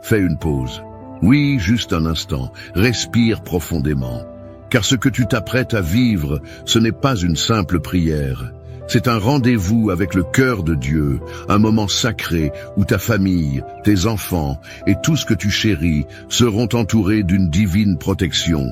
Fais une pause. Oui, juste un instant. Respire profondément. Car ce que tu t'apprêtes à vivre, ce n'est pas une simple prière. C'est un rendez-vous avec le cœur de Dieu, un moment sacré où ta famille, tes enfants et tout ce que tu chéris seront entourés d'une divine protection.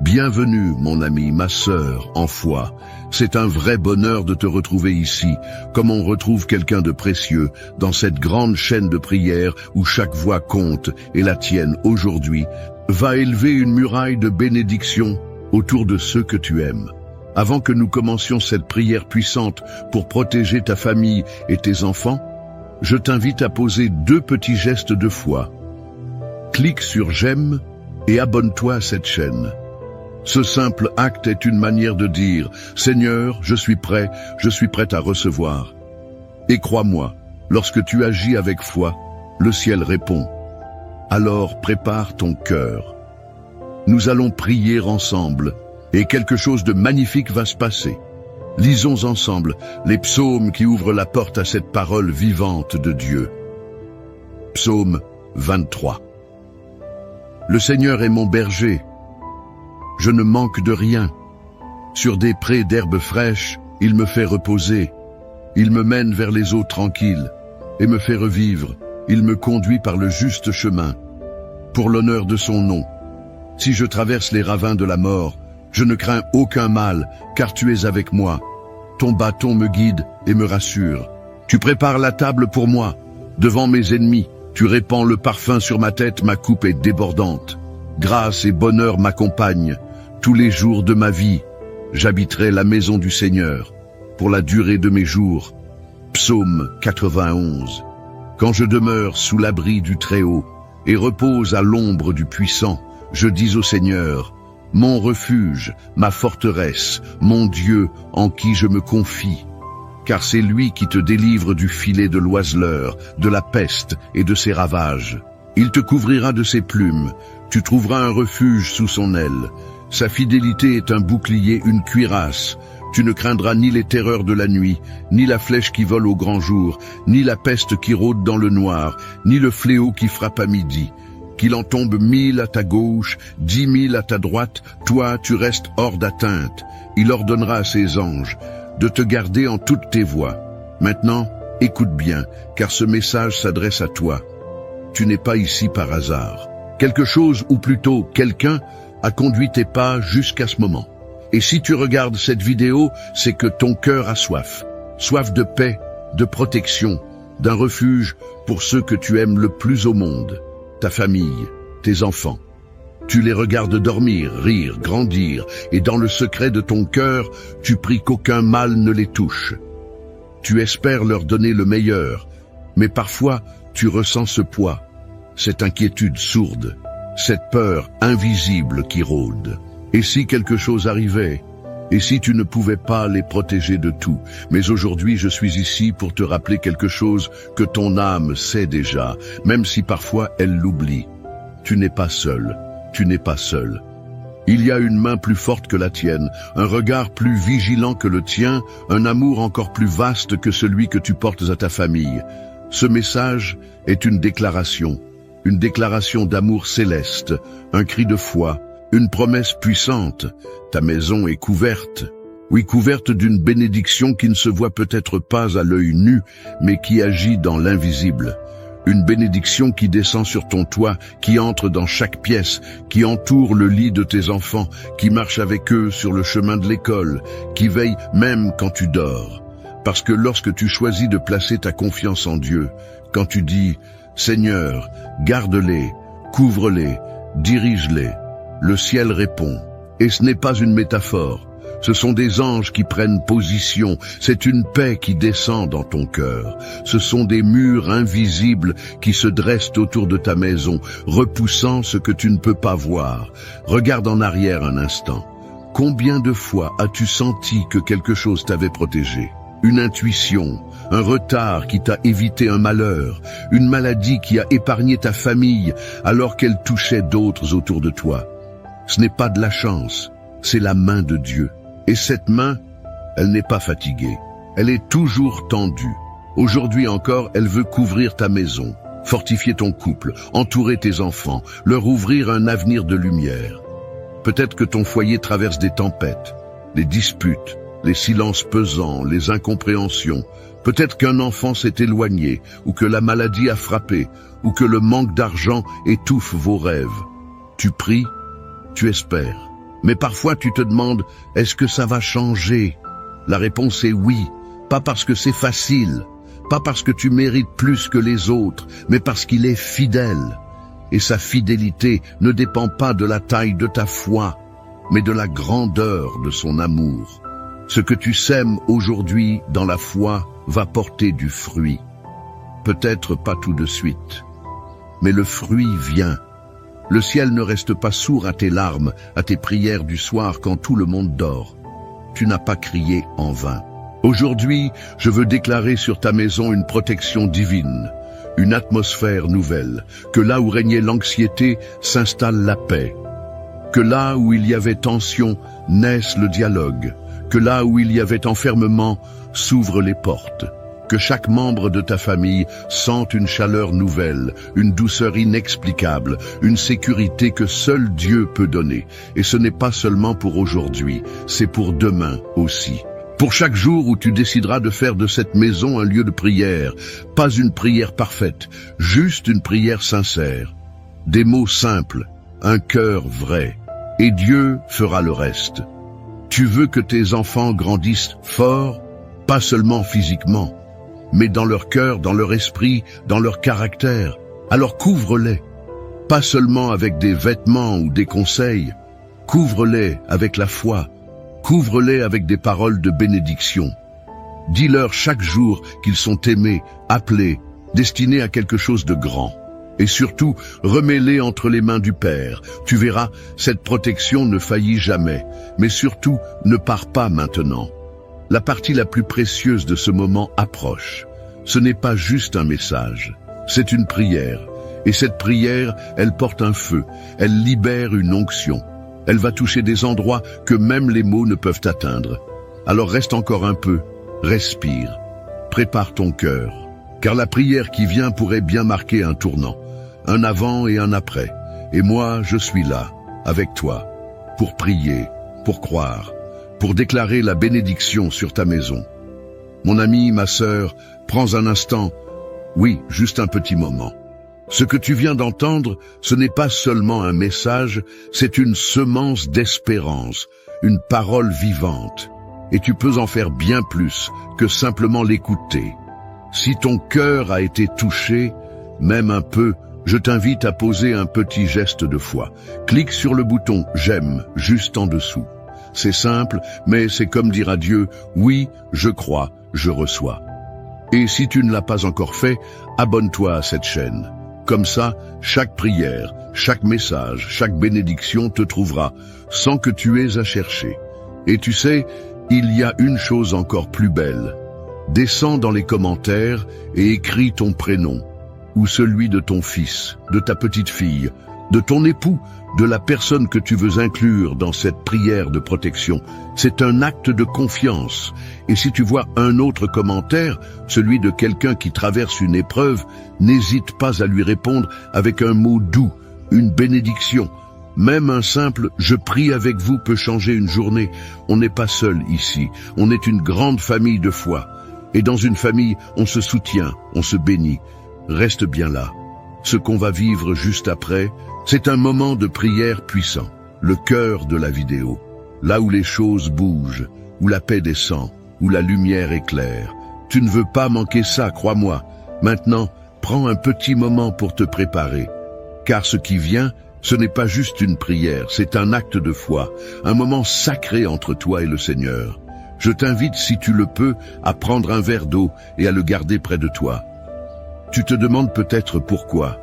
Bienvenue, mon ami, ma sœur, en foi. C'est un vrai bonheur de te retrouver ici, comme on retrouve quelqu'un de précieux dans cette grande chaîne de prière où chaque voix compte, et la tienne aujourd'hui va élever une muraille de bénédiction autour de ceux que tu aimes. Avant que nous commencions cette prière puissante pour protéger ta famille et tes enfants, je t'invite à poser 2 petits gestes de foi. Clique sur j'aime et abonne-toi à cette chaîne. Ce simple acte est une manière de dire « Seigneur, je suis prêt à recevoir ». Et crois-moi, lorsque tu agis avec foi, le ciel répond. Alors prépare ton cœur. Nous allons prier ensemble et quelque chose de magnifique va se passer. Lisons ensemble les psaumes qui ouvrent la porte à cette parole vivante de Dieu. Psaume 23. Le Seigneur est mon berger. Je ne manque de rien. Sur des prés d'herbes fraîches, il me fait reposer. Il me mène vers les eaux tranquilles et me fait revivre. Il me conduit par le juste chemin, pour l'honneur de son nom. Si je traverse les ravins de la mort, je ne crains aucun mal, car tu es avec moi. Ton bâton me guide et me rassure. Tu prépares la table pour moi, devant mes ennemis. Tu répands le parfum sur ma tête, ma coupe est débordante. Grâce et bonheur m'accompagnent. Tous les jours de ma vie, j'habiterai la maison du Seigneur, pour la durée de mes jours. Psaume 91. Quand je demeure sous l'abri du Très-Haut et repose à l'ombre du Puissant, je dis au Seigneur, mon refuge, ma forteresse, mon Dieu en qui je me confie. Car c'est lui qui te délivre du filet de l'oiseleur, de la peste et de ses ravages. Il te couvrira de ses plumes, tu trouveras un refuge sous son aile. Sa fidélité est un bouclier, une cuirasse. Tu ne craindras ni les terreurs de la nuit, ni la flèche qui vole au grand jour, ni la peste qui rôde dans le noir, ni le fléau qui frappe à midi. Qu'il en tombe 1000 à ta gauche, 10 000 à ta droite, toi tu restes hors d'atteinte. Il ordonnera à ses anges de te garder en toutes tes voies. Maintenant, écoute bien, car ce message s'adresse à toi. Tu n'es pas ici par hasard. Quelque chose, ou plutôt quelqu'un, a conduit tes pas jusqu'à ce moment. Et si tu regardes cette vidéo, c'est que ton cœur a soif. Soif de paix, de protection, d'un refuge pour ceux que tu aimes le plus au monde. Ta famille, tes enfants. Tu les regardes dormir, rire, grandir, et dans le secret de ton cœur, tu pries qu'aucun mal ne les touche. Tu espères leur donner le meilleur, mais parfois tu ressens ce poids, cette inquiétude sourde, cette peur invisible qui rôde. Et si quelque chose arrivait? Et si tu ne pouvais pas les protéger de tout? Mais aujourd'hui, je suis ici pour te rappeler quelque chose que ton âme sait déjà, même si parfois elle l'oublie. Tu n'es pas seul, tu n'es pas seul. Il y a une main plus forte que la tienne, un regard plus vigilant que le tien, un amour encore plus vaste que celui que tu portes à ta famille. Ce message est une déclaration d'amour céleste, un cri de foi, une promesse puissante. Ta maison est couverte. Oui, couverte d'une bénédiction qui ne se voit peut-être pas à l'œil nu, mais qui agit dans l'invisible. Une bénédiction qui descend sur ton toit, qui entre dans chaque pièce, qui entoure le lit de tes enfants, qui marche avec eux sur le chemin de l'école, qui veille même quand tu dors. Parce que lorsque tu choisis de placer ta confiance en Dieu, quand tu dis « Seigneur, garde-les, couvre-les, dirige-les », le ciel répond. Et ce n'est pas une métaphore. Ce sont des anges qui prennent position. C'est une paix qui descend dans ton cœur. Ce sont des murs invisibles qui se dressent autour de ta maison, repoussant ce que tu ne peux pas voir. Regarde en arrière un instant. Combien de fois as-tu senti que quelque chose t'avait protégé? Une intuition, un retard qui t'a évité un malheur, une maladie qui a épargné ta famille alors qu'elle touchait d'autres autour de toi. Ce n'est pas de la chance, c'est la main de Dieu. Et cette main, elle n'est pas fatiguée, elle est toujours tendue. Aujourd'hui encore, elle veut couvrir ta maison, fortifier ton couple, entourer tes enfants, leur ouvrir un avenir de lumière. Peut-être que ton foyer traverse des tempêtes, les disputes, les silences pesants, les incompréhensions. Peut-être qu'un enfant s'est éloigné, ou que la maladie a frappé, ou que le manque d'argent étouffe vos rêves. Tu pries, tu espères. Mais parfois tu te demandes, est-ce que ça va changer? La réponse est oui, pas parce que c'est facile, pas parce que tu mérites plus que les autres, mais parce qu'il est fidèle. Et sa fidélité ne dépend pas de la taille de ta foi, mais de la grandeur de son amour. Ce que tu sèmes aujourd'hui dans la foi va porter du fruit. Peut-être pas tout de suite, mais le fruit vient. Le ciel ne reste pas sourd à tes larmes, à tes prières du soir quand tout le monde dort. Tu n'as pas crié en vain. Aujourd'hui, je veux déclarer sur ta maison une protection divine, une atmosphère nouvelle, que là où régnait l'anxiété s'installe la paix, que là où il y avait tension naisse le dialogue, que là où il y avait enfermement s'ouvrent les portes, que chaque membre de ta famille sente une chaleur nouvelle, une douceur inexplicable, une sécurité que seul Dieu peut donner. Et ce n'est pas seulement pour aujourd'hui, c'est pour demain aussi. Pour chaque jour où tu décideras de faire de cette maison un lieu de prière, pas une prière parfaite, juste une prière sincère. Des mots simples, un cœur vrai, et Dieu fera le reste. Tu veux que tes enfants grandissent forts, pas seulement physiquement, mais dans leur cœur, dans leur esprit, dans leur caractère. Alors couvre-les, pas seulement avec des vêtements ou des conseils, couvre-les avec la foi, couvre-les avec des paroles de bénédiction. Dis-leur chaque jour qu'ils sont aimés, appelés, destinés à quelque chose de grand. Et surtout, remets-les entre les mains du Père. Tu verras, cette protection ne faillit jamais. Mais surtout, ne pars pas maintenant. La partie la plus précieuse de ce moment approche. Ce n'est pas juste un message, c'est une prière. Et cette prière, elle porte un feu, elle libère une onction. Elle va toucher des endroits que même les mots ne peuvent atteindre. Alors reste encore un peu, respire, prépare ton cœur. Car la prière qui vient pourrait bien marquer un tournant, un avant et un après. Et moi, je suis là, avec toi, pour prier, pour croire, pour déclarer la bénédiction sur ta maison. Mon ami, ma sœur, prends un instant, oui, juste un petit moment. Ce que tu viens d'entendre, ce n'est pas seulement un message, c'est une semence d'espérance, une parole vivante. Et tu peux en faire bien plus que simplement l'écouter. Si ton cœur a été touché, même un peu, je t'invite à poser un petit geste de foi. Clique sur le bouton « J'aime » juste en dessous. C'est simple, mais c'est comme dire à Dieu « Oui, je crois, je reçois ». Et si tu ne l'as pas encore fait, abonne-toi à cette chaîne. Comme ça, chaque prière, chaque message, chaque bénédiction te trouvera, sans que tu aies à chercher. Et tu sais, il y a une chose encore plus belle. Descends dans les commentaires et écris ton prénom, ou celui de ton fils, de ta petite fille, de ton époux, de la personne que tu veux inclure dans cette prière de protection. C'est un acte de confiance. Et si tu vois un autre commentaire, celui de quelqu'un qui traverse une épreuve, n'hésite pas à lui répondre avec un mot doux, une bénédiction. Même un simple « je prie avec vous » peut changer une journée. On n'est pas seul ici, on est une grande famille de foi. Et dans une famille, on se soutient, on se bénit. Reste bien là. Ce qu'on va vivre juste après, c'est un moment de prière puissant, le cœur de la vidéo. Là où les choses bougent, où la paix descend, où la lumière éclaire. Tu ne veux pas manquer ça, crois-moi. Maintenant, prends un petit moment pour te préparer. Car ce qui vient, ce n'est pas juste une prière, c'est un acte de foi, un moment sacré entre toi et le Seigneur. Je t'invite, si tu le peux, à prendre un verre d'eau et à le garder près de toi. Tu te demandes peut-être pourquoi.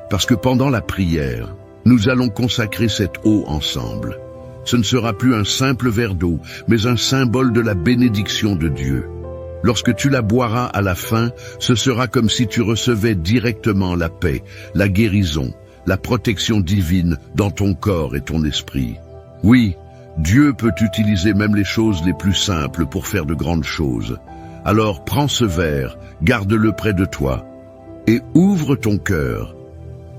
Parce que pendant la prière, nous allons consacrer cette eau ensemble. Ce ne sera plus un simple verre d'eau, mais un symbole de la bénédiction de Dieu. Lorsque tu la boiras à la fin, ce sera comme si tu recevais directement la paix, la guérison, la protection divine dans ton corps et ton esprit. Oui, Dieu peut utiliser même les choses les plus simples pour faire de grandes choses. Alors prends ce verre, garde-le près de toi. et ouvre ton cœur,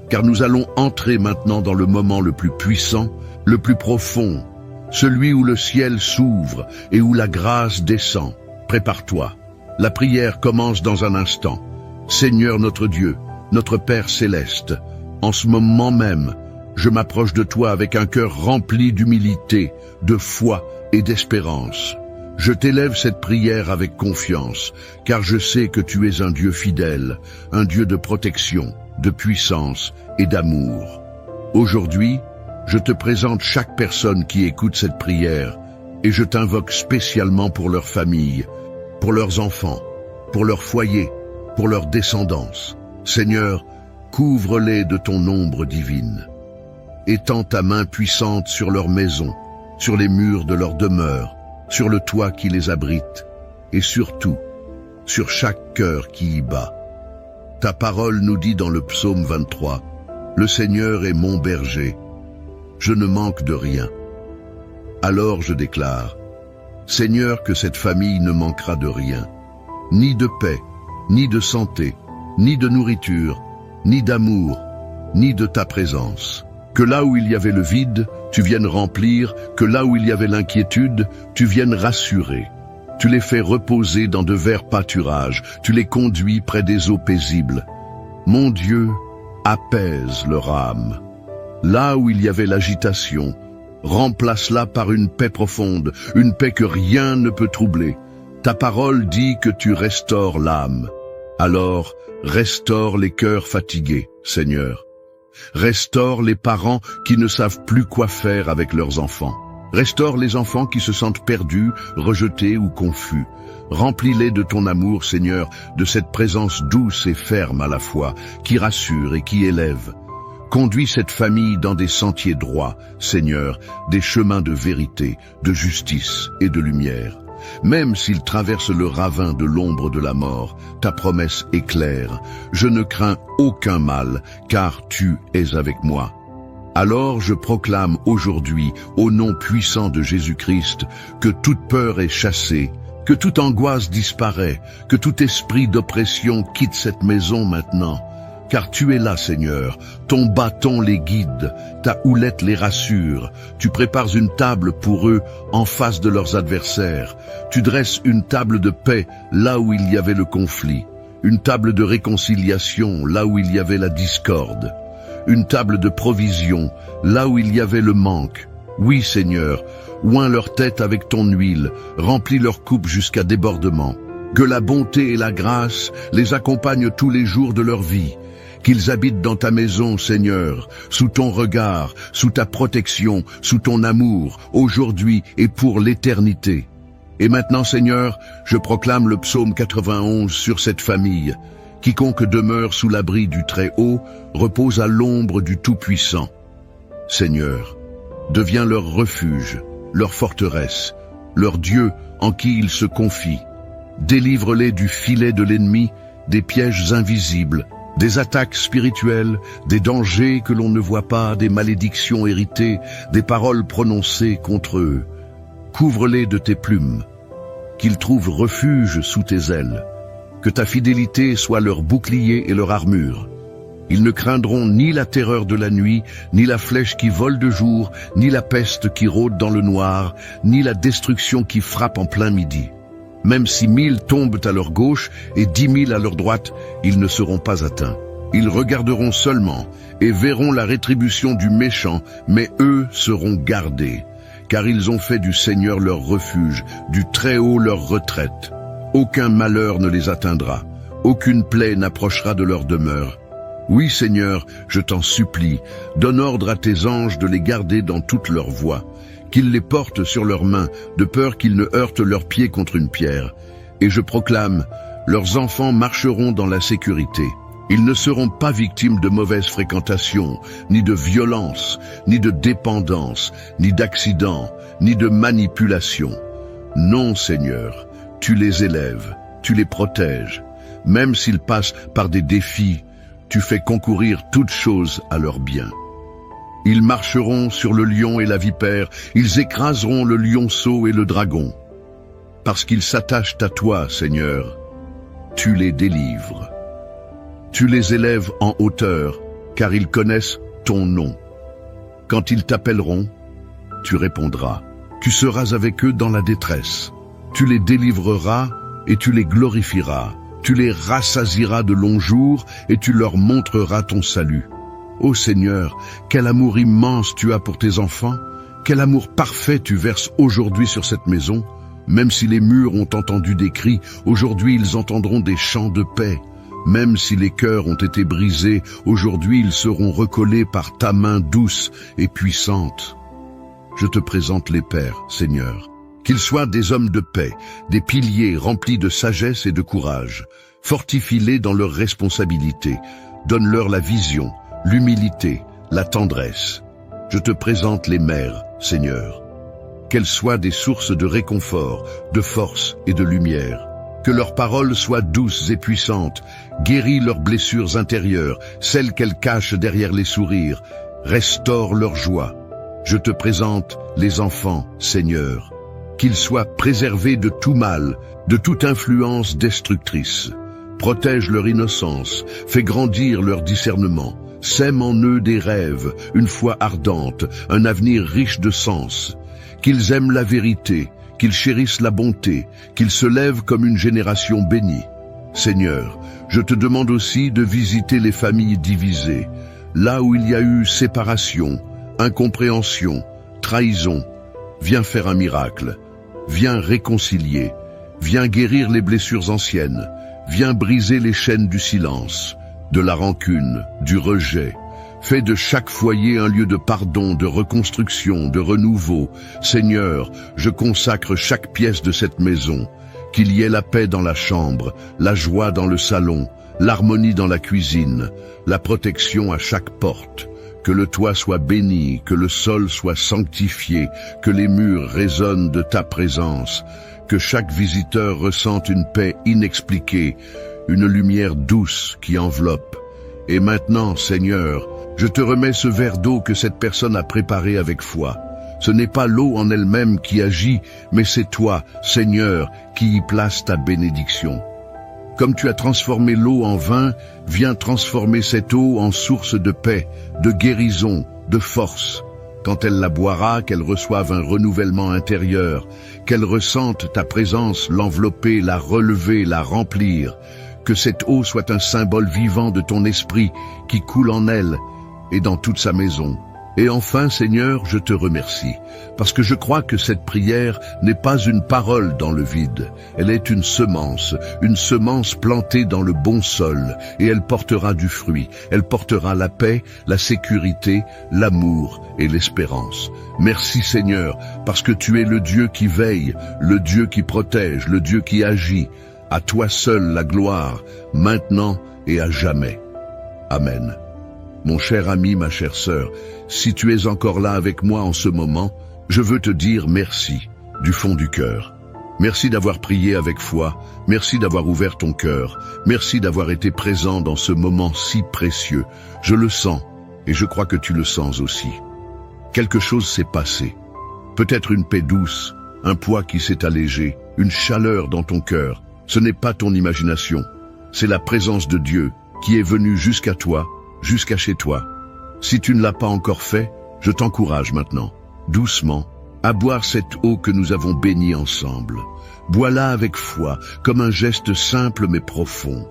car nous allons entrer maintenant dans le moment le plus puissant, le plus profond, celui où le ciel s'ouvre et où la grâce descend. Prépare-toi. La prière commence dans un instant. Seigneur notre Dieu, notre Père céleste, en ce moment même, je m'approche de toi avec un cœur rempli d'humilité, de foi et d'espérance. Je t'élève cette prière avec confiance, car je sais que tu es un Dieu fidèle, un Dieu de protection, de puissance et d'amour. Aujourd'hui, je te présente chaque personne qui écoute cette prière et je t'invoque spécialement pour leur famille, pour leurs enfants, pour leur foyer, pour leur descendance. Seigneur, couvre-les de ton ombre divine. Étends ta main puissante sur leur maison, sur les murs de leur demeure, sur le toit qui les abrite, et surtout, sur chaque cœur qui y bat. Ta parole nous dit dans le psaume 23, « Le Seigneur est mon berger, je ne manque de rien. » Alors je déclare, « Seigneur, que cette famille ne manquera de rien, ni de paix, ni de santé, ni de nourriture, ni d'amour, ni de ta présence. Que là où il y avait le vide, tu viennes remplir, que là où il y avait l'inquiétude, tu viennes rassurer. Tu les fais reposer dans de verts pâturages, tu les conduis près des eaux paisibles. Mon Dieu, apaise leur âme. Là où il y avait l'agitation, remplace-la par une paix profonde, une paix que rien ne peut troubler. Ta parole dit que tu restaures l'âme. Alors, restaure les cœurs fatigués, Seigneur. Restaure les parents qui ne savent plus quoi faire avec leurs enfants. Restaure les enfants qui se sentent perdus, rejetés ou confus. Remplis-les de ton amour, Seigneur, de cette présence douce et ferme à la fois, qui rassure et qui élève. Conduis cette famille dans des sentiers droits, Seigneur, des chemins de vérité, de justice et de lumière. Même s'ils traversent le ravin de l'ombre de la mort, ta promesse est claire. Je ne crains aucun mal, car tu es avec moi. Alors je proclame aujourd'hui, au nom puissant de Jésus-Christ, que toute peur est chassée, que toute angoisse disparaît, que tout esprit d'oppression quitte cette maison maintenant. Car tu es là, Seigneur, ton bâton les guide, ta houlette les rassure, tu prépares une table pour eux en face de leurs adversaires, tu dresses une table de paix là où il y avait le conflit, une table de réconciliation là où il y avait la discorde, une table de provision là où il y avait le manque. Oui, Seigneur, oins leur tête avec ton huile, remplis leur coupe jusqu'à débordement. Que la bonté et la grâce les accompagnent tous les jours de leur vie. Qu'ils habitent dans ta maison, Seigneur, sous ton regard, sous ta protection, sous ton amour, aujourd'hui et pour l'éternité. Et maintenant, Seigneur, je proclame le psaume 91 sur cette famille. Quiconque demeure sous l'abri du Très-Haut repose à l'ombre du Tout-Puissant. Seigneur, deviens leur refuge, leur forteresse, leur Dieu en qui ils se confient. Délivre-les du filet de l'ennemi, des pièges invisibles, des attaques spirituelles, des dangers que l'on ne voit pas, des malédictions héritées, des paroles prononcées contre eux. Couvre-les de tes plumes, qu'ils trouvent refuge sous tes ailes, que ta fidélité soit leur bouclier et leur armure. Ils ne craindront ni la terreur de la nuit, ni la flèche qui vole de jour, ni la peste qui rôde dans le noir, ni la destruction qui frappe en plein midi. Même si 1000 tombent à leur gauche et 10 000 à leur droite, ils ne seront pas atteints. Ils regarderont seulement et verront la rétribution du méchant, mais eux seront gardés, car ils ont fait du Seigneur leur refuge, du Très-Haut leur retraite. Aucun malheur ne les atteindra, aucune plaie n'approchera de leur demeure. Oui, Seigneur, je t'en supplie, donne ordre à tes anges de les garder dans toutes leurs voies, qu'ils les portent sur leurs mains, de peur qu'ils ne heurtent leurs pieds contre une pierre. Et je proclame, leurs enfants marcheront dans la sécurité. Ils ne seront pas victimes de mauvaise fréquentation, ni de violence, ni de dépendance, ni d'accident, ni de manipulation. Non, Seigneur, tu les élèves, tu les protèges. Même s'ils passent par des défis, tu fais concourir toutes choses à leur bien. Ils marcheront sur le lion et la vipère, ils écraseront le lionceau et le dragon. Parce qu'ils s'attachent à toi, Seigneur, tu les délivres. Tu les élèves en hauteur, car ils connaissent ton nom. Quand ils t'appelleront, tu répondras. Tu seras avec eux dans la détresse. Tu les délivreras et tu les glorifieras. Tu les rassasieras de longs jours et tu leur montreras ton salut. Ô Seigneur, quel amour immense tu as pour tes enfants. Quel amour parfait tu verses aujourd'hui sur cette maison. Même si les murs ont entendu des cris, aujourd'hui ils entendront des chants de paix. Même si les cœurs ont été brisés, aujourd'hui ils seront recollés par ta main douce et puissante. Je te présente les pères, Seigneur. Qu'ils soient des hommes de paix, des piliers remplis de sagesse et de courage. Fortifie-les dans leurs responsabilités. Donne-leur la vision, l'humilité, la tendresse. Je te présente les mères, Seigneur. Qu'elles soient des sources de réconfort, de force et de lumière. Que leurs paroles soient douces et puissantes. Guéris leurs blessures intérieures, celles qu'elles cachent derrière les sourires. Restaure leur joie. Je te présente les enfants, Seigneur. Qu'ils soient préservés de tout mal, de toute influence destructrice. Protège leur innocence, fais grandir leur discernement. Sème en eux des rêves, une foi ardente, un avenir riche de sens. Qu'ils aiment la vérité, qu'ils chérissent la bonté, qu'ils se lèvent comme une génération bénie. Seigneur, je te demande aussi de visiter les familles divisées, là où il y a eu séparation, incompréhension, trahison. Viens faire un miracle, viens réconcilier, viens guérir les blessures anciennes, viens briser les chaînes du silence, de la rancune, du rejet. Fais de chaque foyer un lieu de pardon, de reconstruction, de renouveau. Seigneur, je consacre chaque pièce de cette maison. Qu'il y ait la paix dans la chambre, la joie dans le salon, l'harmonie dans la cuisine, la protection à chaque porte. Que le toit soit béni, que le sol soit sanctifié, que les murs résonnent de ta présence, que chaque visiteur ressente une paix inexpliquée, une lumière douce qui enveloppe. Et maintenant, Seigneur, je te remets ce verre d'eau que cette personne a préparé avec foi. Ce n'est pas l'eau en elle-même qui agit, mais c'est toi, Seigneur, qui y place ta bénédiction. Comme tu as transformé l'eau en vin, viens transformer cette eau en source de paix, de guérison, de force. Quand elle la boira, qu'elle reçoive un renouvellement intérieur, qu'elle ressente ta présence l'envelopper, la relever, la remplir. Que cette eau soit un symbole vivant de ton esprit qui coule en elle et dans toute sa maison. Et enfin, Seigneur, je te remercie, parce que je crois que cette prière n'est pas une parole dans le vide. Elle est une semence plantée dans le bon sol, et elle portera du fruit. Elle portera la paix, la sécurité, l'amour et l'espérance. Merci Seigneur, parce que tu es le Dieu qui veille, le Dieu qui protège, le Dieu qui agit. À toi seul la gloire, maintenant et à jamais. Amen. Mon cher ami, ma chère sœur, si tu es encore là avec moi en ce moment, je veux te dire merci, du fond du cœur. Merci d'avoir prié avec foi, merci d'avoir ouvert ton cœur, merci d'avoir été présent dans ce moment si précieux. Je le sens, et je crois que tu le sens aussi. Quelque chose s'est passé. Peut-être une paix douce, un poids qui s'est allégé, une chaleur dans ton cœur. Ce n'est pas ton imagination, c'est la présence de Dieu qui est venue jusqu'à toi, jusqu'à chez toi. Si tu ne l'as pas encore fait, je t'encourage maintenant, doucement, à boire cette eau que nous avons bénie ensemble. Bois-la avec foi, comme un geste simple mais profond.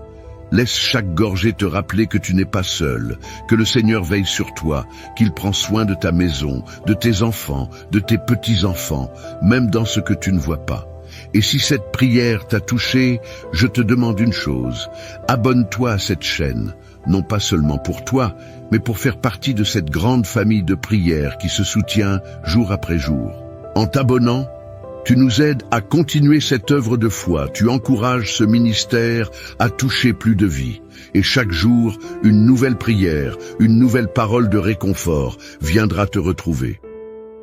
Laisse chaque gorgée te rappeler que tu n'es pas seul, que le Seigneur veille sur toi, qu'il prend soin de ta maison, de tes enfants, de tes petits-enfants, même dans ce que tu ne vois pas. Et si cette prière t'a touché, je te demande une chose, abonne-toi à cette chaîne, non pas seulement pour toi, mais pour faire partie de cette grande famille de prières qui se soutient jour après jour. En t'abonnant, tu nous aides à continuer cette œuvre de foi, tu encourages ce ministère à toucher plus de vies. Et chaque jour, une nouvelle prière, une nouvelle parole de réconfort viendra te retrouver.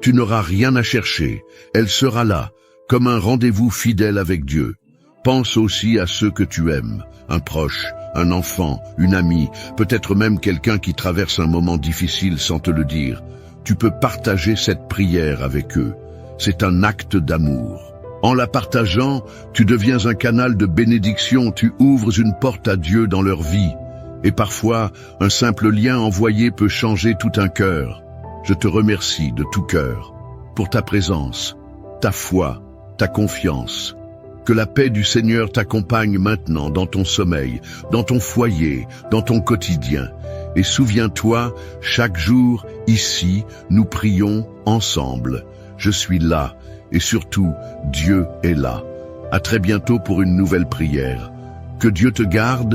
Tu n'auras rien à chercher, elle sera là, comme un rendez-vous fidèle avec Dieu. Pense aussi à ceux que tu aimes, un proche, un enfant, une amie, peut-être même quelqu'un qui traverse un moment difficile sans te le dire. Tu peux partager cette prière avec eux. C'est un acte d'amour. En la partageant, tu deviens un canal de bénédiction, tu ouvres une porte à Dieu dans leur vie. Et parfois, un simple lien envoyé peut changer tout un cœur. Je te remercie de tout cœur pour ta présence, ta foi, ta confiance. Que la paix du Seigneur t'accompagne maintenant dans ton sommeil, dans ton foyer, dans ton quotidien. Et souviens-toi, chaque jour, ici, nous prions ensemble. Je suis là, et surtout, Dieu est là. À très bientôt pour une nouvelle prière. Que Dieu te garde.